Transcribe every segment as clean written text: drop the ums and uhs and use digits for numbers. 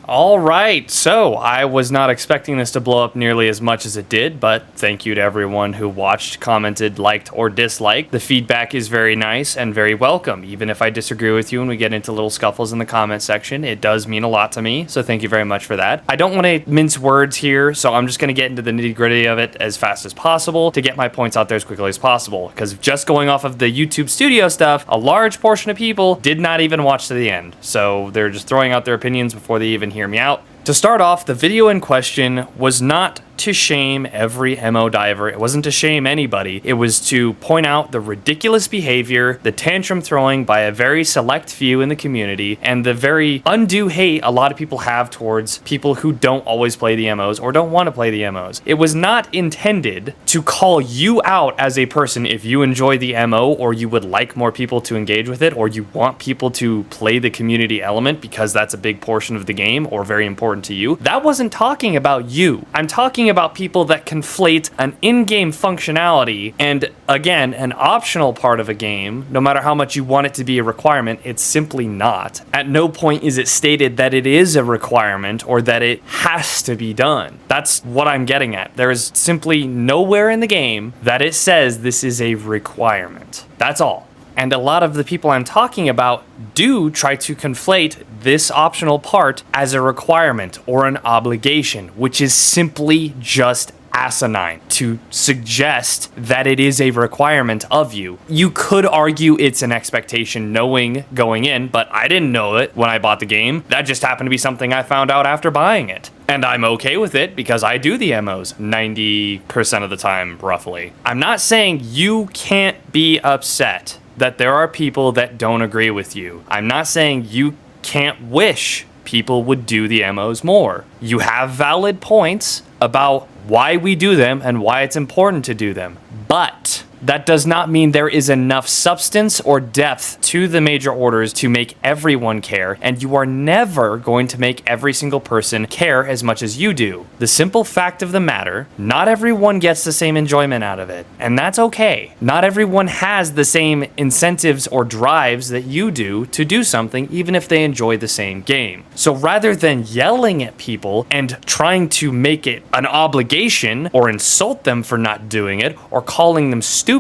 All right, so I was not expecting this to blow up nearly as much as it did, but thank you to everyone who watched, commented, liked, or disliked. The feedback is very nice and very welcome. Even if I disagree with you and we get into little scuffles in the comment section, it does mean a lot to me, so thank you very much for that. I don't want to mince words here, so I'm just going to get into the nitty-gritty of it as fast as possible to get my points out there as quickly as possible, because just going off of the YouTube studio stuff, a large portion of people did not even watch to the end, so they're just throwing out their opinions before they even hear me out. To start off, the video in question was not to shame every MO diver. It wasn't to shame anybody. It was to point out the ridiculous behavior, the tantrum throwing by a very select few in the community, and the very undue hate a lot of people have towards people who don't always play the MOs or don't want to play the MOs. It was not intended to call you out as a person if you enjoy the MO or you would like more people to engage with it or you want people to play the community element because that's a big portion of the game or very important to you. That wasn't talking about you. I'm talking about people that conflate an in-game functionality and, again, an optional part of a game. No matter how much you want it to be a requirement, it's simply not. At no point is it stated that it is a requirement or that it has to be done. That's what I'm getting at. There is simply nowhere in the game that it says this is a requirement. That's all. And a lot of the people I'm talking about do try to conflate this optional part as a requirement or an obligation, which is simply just asinine to suggest that it is a requirement of you. You could argue it's an expectation knowing going in, but I didn't know it when I bought the game. That just happened to be something I found out after buying it. And I'm okay with it because I do the MOs 90% of the time, roughly. I'm not saying you can't be upset that there are people that don't agree with you. I'm not saying you can't wish people would do the MOs more. You have valid points about why we do them and why it's important to do them. But that does not mean there is enough substance or depth to the major orders to make everyone care, and you are never going to make every single person care as much as you do. The simple fact of the matter, not everyone gets the same enjoyment out of it, and that's okay. Not everyone has the same incentives or drives that you do to do something, even if they enjoy the same game. So rather than yelling at people and trying to make it an obligation or insult them for not doing it or calling them stupid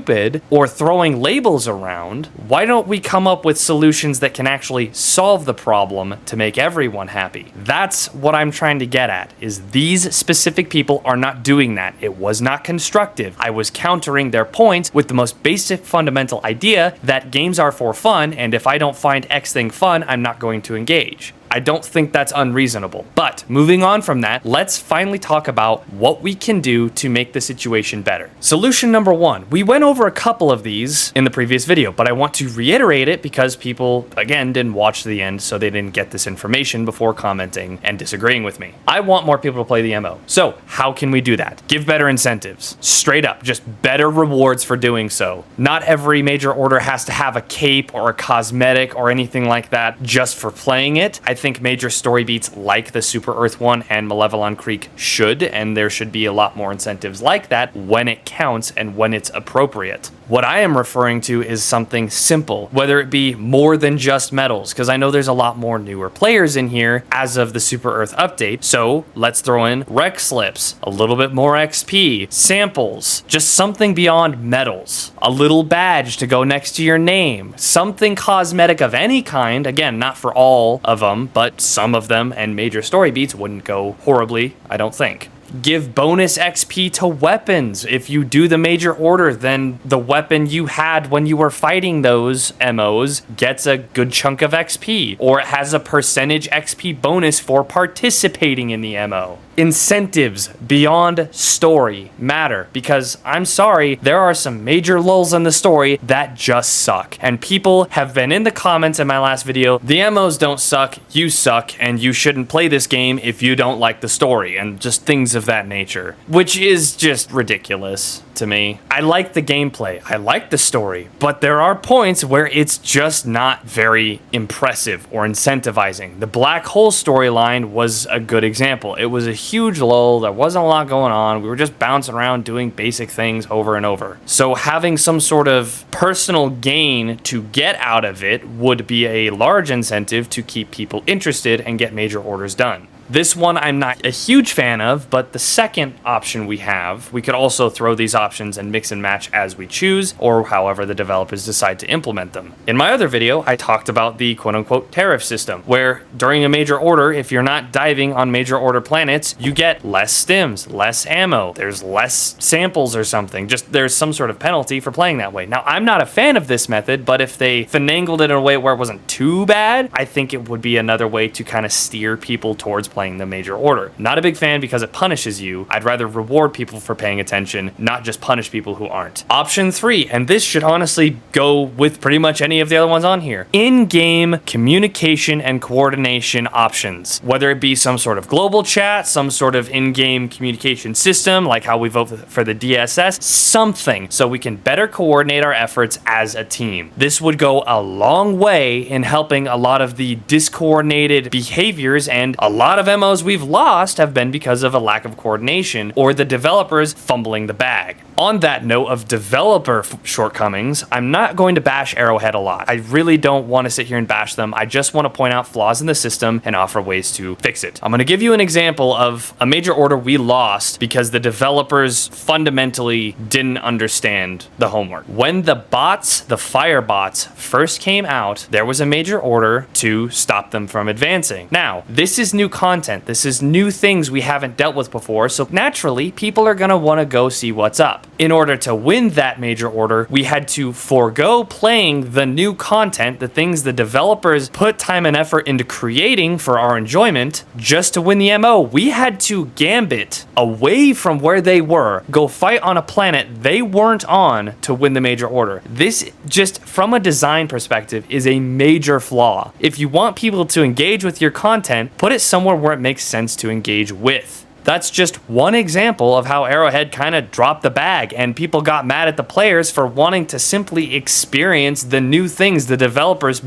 or throwing labels around, why don't we come up with solutions that can actually solve the problem to make everyone happy? That's what I'm trying to get at, is these specific people are not doing that. It was not constructive. I was countering their points with the most basic fundamental idea that games are for fun, and if I don't find X thing fun, I'm not going to engage. I don't think that's unreasonable. But moving on from that, let's finally talk about what we can do to make the situation better. Solution number one. We went over a couple of these in the previous video, but I want to reiterate it because people, again, didn't watch to the end, so they didn't get this information before commenting and disagreeing with me. I want more people to play the MO. So how can we do that? Give better incentives. Straight up, just better rewards for doing so. Not every major order has to have a cape or a cosmetic or anything like that just for playing it. I think major story beats like the Super Earth one and Malevelon Creek should, and there should be a lot more incentives like that when it counts and when it's appropriate. What I am referring to is something simple, whether it be more than just medals, because I know there's a lot more newer players in here as of the Super Earth update, so let's throw in rec slips, a little bit more XP, samples, just something beyond medals, a little badge to go next to your name, something cosmetic of any kind, again, not for all of them, but some of them, and major story beats wouldn't go horribly, I don't think. Give bonus XP to weapons. If you do the major order, then the weapon you had when you were fighting those MOs gets a good chunk of XP, or it has a percentage XP bonus for participating in the MO. Incentives beyond story matter, because I'm sorry, there are some major lulls in the story that just suck. And people have been in the comments in my last video, the MOs don't suck, you suck, and you shouldn't play this game if you don't like the story, and just things of that nature, which is just ridiculous to me. I like the gameplay, I like the story, but there are points where it's just not very impressive or incentivizing. The Black Hole storyline was a good example. It was a huge lull, there wasn't a lot going on, we were just bouncing around doing basic things over and over. So having some sort of personal gain to get out of it would be a large incentive to keep people interested and get major orders done. This one I'm not a huge fan of, but the second option we have, we could also throw these options and mix and match as we choose, or however the developers decide to implement them. In my other video, I talked about the quote-unquote tariff system, where during a major order, if you're not diving on major order planets, you get less stims, less ammo, there's less samples or something. Just there's some sort of penalty for playing that way. Now, I'm not a fan of this method, but if they finagled it in a way where it wasn't too bad, I think it would be another way to kind of steer people towards playing the major order. Not a big fan because it punishes you. I'd rather reward people for paying attention, not just punish people who aren't. Option 3, and this should honestly go with pretty much any of the other ones on here. In-game communication and coordination options. Whether it be some sort of global chat, some sort of in-game communication system, like how we vote for the DSS, something so we can better coordinate our efforts as a team. This would go a long way in helping a lot of the discoordinated behaviors, and a lot of MOs we've lost have been because of a lack of coordination or the developers fumbling the bag. On that note of developer shortcomings, I'm not going to bash Arrowhead a lot. I really don't want to sit here and bash them. I just want to point out flaws in the system and offer ways to fix it. I'm going to give you an example of a major order we lost because the developers fundamentally didn't understand the homework. When the bots, the fire bots, first came out, there was a major order to stop them from advancing. Now, this is new content. This is new things we haven't dealt with before, so naturally, people are going to want to go see what's up. In order to win that major order, we had to forego playing the new content, the things the developers put time and effort into creating for our enjoyment, just to win the MO. We had to gambit away from where they were, go fight on a planet they weren't on to win the major order. This, just from a design perspective, is a major flaw. If you want people to engage with your content, put it somewhere where it makes sense to engage with. That's just one example of how Arrowhead kind of dropped the bag, and people got mad at the players for wanting to simply experience the new things the developers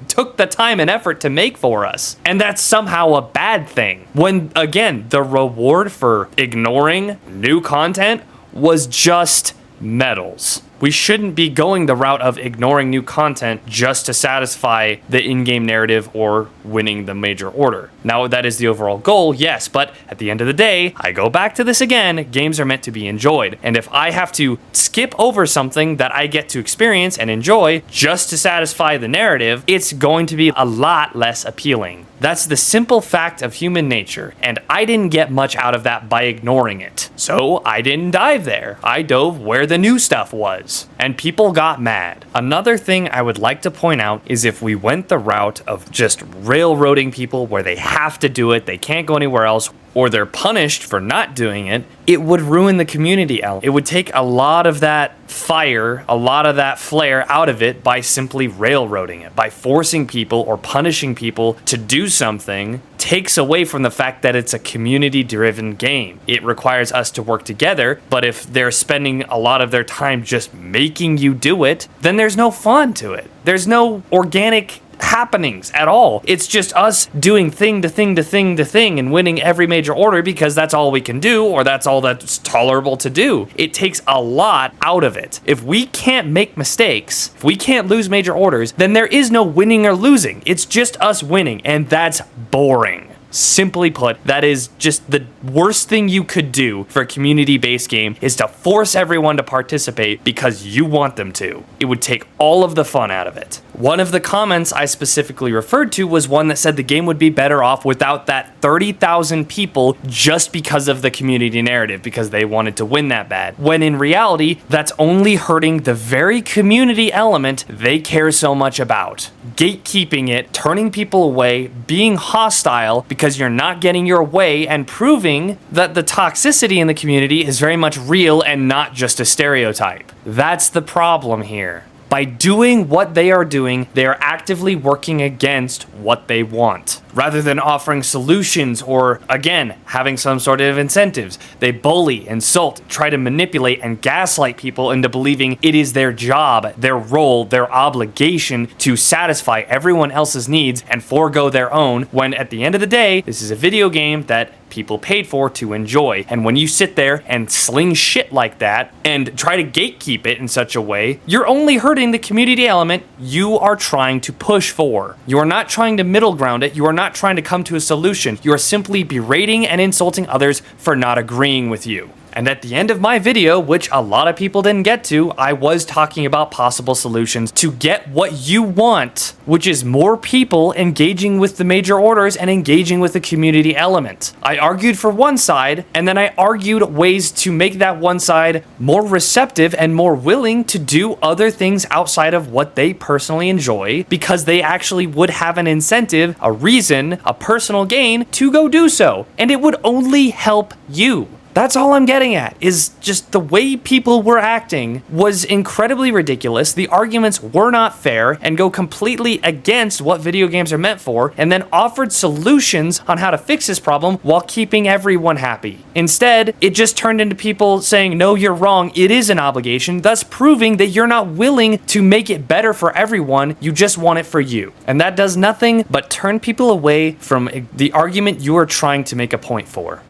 took the time and effort to make for us. And that's somehow a bad thing. When, again, the reward for ignoring new content was just medals. We shouldn't be going the route of ignoring new content just to satisfy the in-game narrative or winning the major order. Now, that is the overall goal, yes, but at the end of the day, I go back to this again, games are meant to be enjoyed. And if I have to skip over something that I get to experience and enjoy just to satisfy the narrative, it's going to be a lot less appealing. That's the simple fact of human nature, and I didn't get much out of that by ignoring it. So I didn't dive there. I dove where the new stuff was, and people got mad. Another thing I would like to point out is if we went the route of just railroading people where they have to do it, they can't go anywhere else, or they're punished for not doing it, it would ruin the community element. It would take a lot of that fire, a lot of that flair out of it by simply railroading it. By forcing people or punishing people to do something takes away from the fact that it's a community-driven game. It requires us to work together, but if they're spending a lot of their time just making you do it, then there's no fun to it. There's no organic happenings at all. It's just us doing thing to thing to thing to thing and winning every major order because that's all we can do, or that's all that's tolerable to do. It takes a lot out of it. If we can't make mistakes, if we can't lose major orders, then there is no winning or losing. It's just us winning, and that's boring. Simply put, that is just the worst thing you could do for a community-based game, is to force everyone to participate because you want them to. It would take all of the fun out of it. One of the comments I specifically referred to was one that said the game would be better off without that 30,000 people just because of the community narrative, because they wanted to win that bad. When in reality, that's only hurting the very community element they care so much about. Gatekeeping it, turning people away, being hostile because you're not getting your way, and proving that the toxicity in the community is very much real and not just a stereotype. That's the problem here. By doing what they are doing, they are actively working against what they want. Rather than offering solutions or, again, having some sort of incentives, they bully, insult, try to manipulate, and gaslight people into believing it is their job, their role, their obligation to satisfy everyone else's needs and forego their own, when at the end of the day, this is a video game that people paid for to enjoy. And when you sit there and sling shit like that and try to gatekeep it in such a way, you're only hurting the community element you are trying to push for. You are not trying to middle ground it. You are not trying to come to a solution. You are simply berating and insulting others for not agreeing with you. And at the end of my video, which a lot of people didn't get to, I was talking about possible solutions to get what you want, which is more people engaging with the major orders and engaging with the community element. I argued for one side, and then I argued ways to make that one side more receptive and more willing to do other things outside of what they personally enjoy, because they actually would have an incentive, a reason, a personal gain to go do so. And it would only help you. That's all I'm getting at, is just the way people were acting was incredibly ridiculous. The arguments were not fair and go completely against what video games are meant for, and then offered solutions on how to fix this problem while keeping everyone happy. Instead, it just turned into people saying, no, you're wrong, it is an obligation, thus proving that you're not willing to make it better for everyone, you just want it for you. And that does nothing but turn people away from the argument you are trying to make a point for.